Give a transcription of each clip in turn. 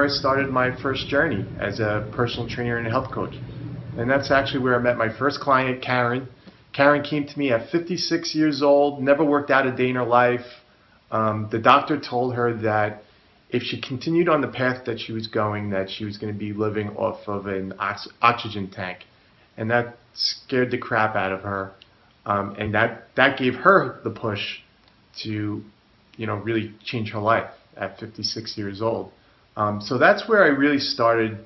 I started my first journey as a personal trainer and a health coach. And that's actually where I met my first client, Karen. Karen came to me at 56 years old, never worked out a day in her life. The doctor told her that if she continued on the path that she was going, that she was going to be living off of an oxygen tank. And that scared the crap out of her. And that gave her the push to, really change her life at 56 years old. So that's where I really started,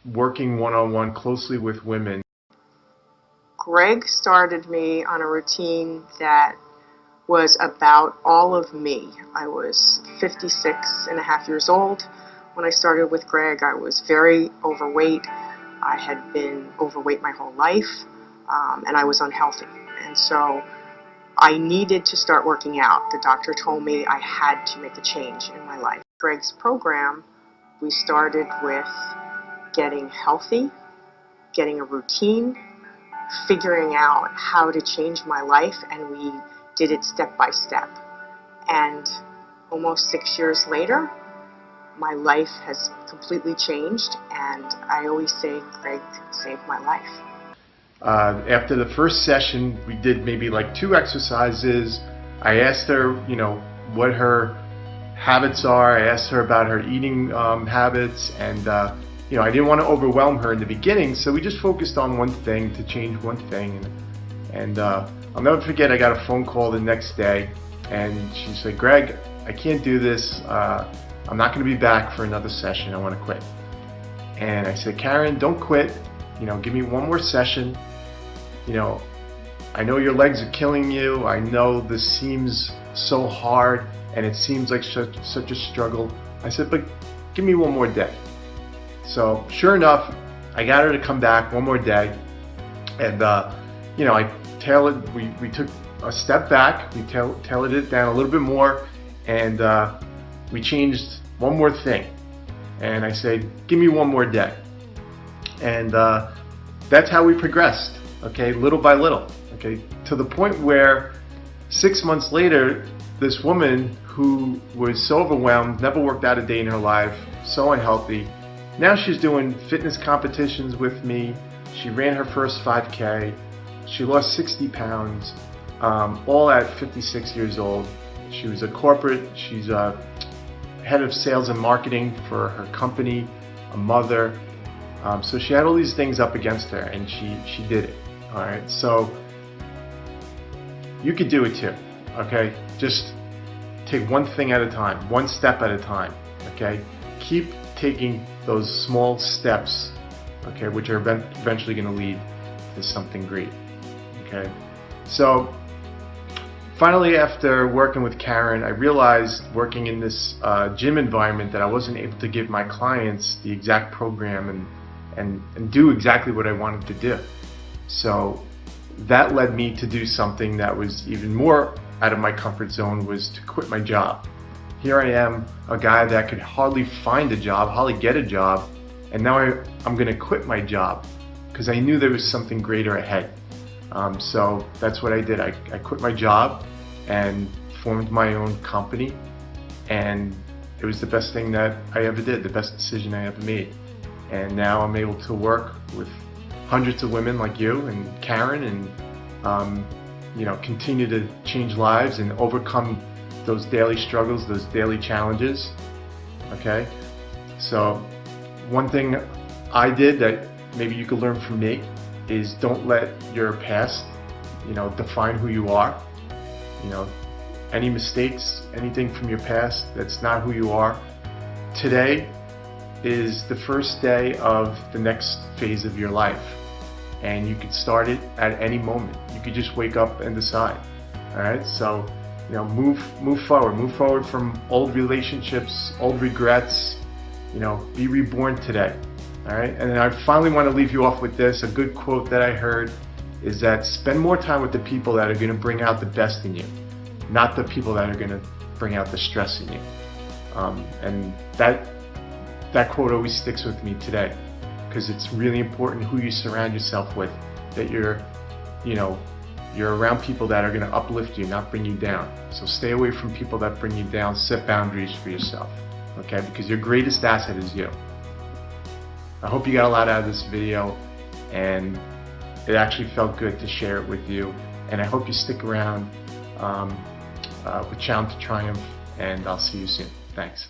working one-on-one closely with women. Greg started me on a routine that was about all of me. I was 56 and a half years old when I started with Greg. I was very overweight. I had been overweight my whole life, and I was unhealthy. And so I needed to start working out. The doctor told me I had to make a change in my life. Greg's program, we started with getting healthy, getting a routine, figuring out how to change my life, and we did it step by step. And almost 6 years later, my life has completely changed, and I always say Greg saved my life. After the first session, we did maybe like 2 exercises. I asked her, what her habits are. I asked her about her eating habits, and I didn't want to overwhelm her in the beginning, so we just focused on one thing, to change one thing. And I'll never forget, I got a phone call the next day, and she said, "Greg, I can't do this. I'm not going to be back for another session. I want to quit." And I said, "Karen, don't quit. Give me one more session. I know your legs are killing you. I know this seems so hard, and it seems like such a struggle." I said, "But give me one more day." So sure enough, I got her to come back one more day, and I tailored. We took a step back. We tailored it down a little bit more, and we changed one more thing. And I said, "Give me one more day," and that's how we progressed. Okay, little by little. Okay, to the point where 6 months later, this woman who was so overwhelmed, never worked out a day in her life, so unhealthy, now she's doing fitness competitions with me. She ran her first 5K. She lost 60 pounds, all at 56 years old. She was a corporate, she's a head of sales and marketing for her company, a mother. So she had all these things up against her, and she did it. All right, so you could do it too. Okay, just take one thing at a time, one step at a time. Okay, keep taking those small steps. Okay, which are eventually going to lead to something great. Okay, so finally, after working with Karen, I realized, working in this gym environment, that I wasn't able to give my clients the exact program and do exactly what I wanted to do. So that led me to do something that was even more out of my comfort zone, was to quit my job. Here I am, a guy that could hardly find a job, hardly get a job, and now I'm going to quit my job because I knew there was something greater ahead. So that's what I did. I quit my job and formed my own company, and it was the best thing that I ever did, the best decision I ever made. And now I'm able to work with hundreds of women like you and Karen, and continue to change lives and overcome those daily struggles, those daily challenges. Okay, so one thing I did that maybe you could learn from me is, don't let your past, define who you are. Any mistakes, anything from your past, that's not who you are. Today is the first day of the next phase of your life, and you could start it at any moment. You could just wake up and decide. All right, so move forward from old relationships, old regrets. Be reborn today. All right, and then I finally want to leave you off with this. A good quote that I heard is that spend more time with the people that are going to bring out the best in you, not the people that are going to bring out the stress in you. And that quote always sticks with me today, because it's really important who you surround yourself with, that you're around people that are going to uplift you, not bring you down. So stay away from people that bring you down. Set boundaries for yourself. okay? Because your greatest asset is you. I hope you got a lot out of this video, and it actually felt good to share it with you. And I hope you stick around with Challenge to Triumph, and I'll see you soon. Thanks.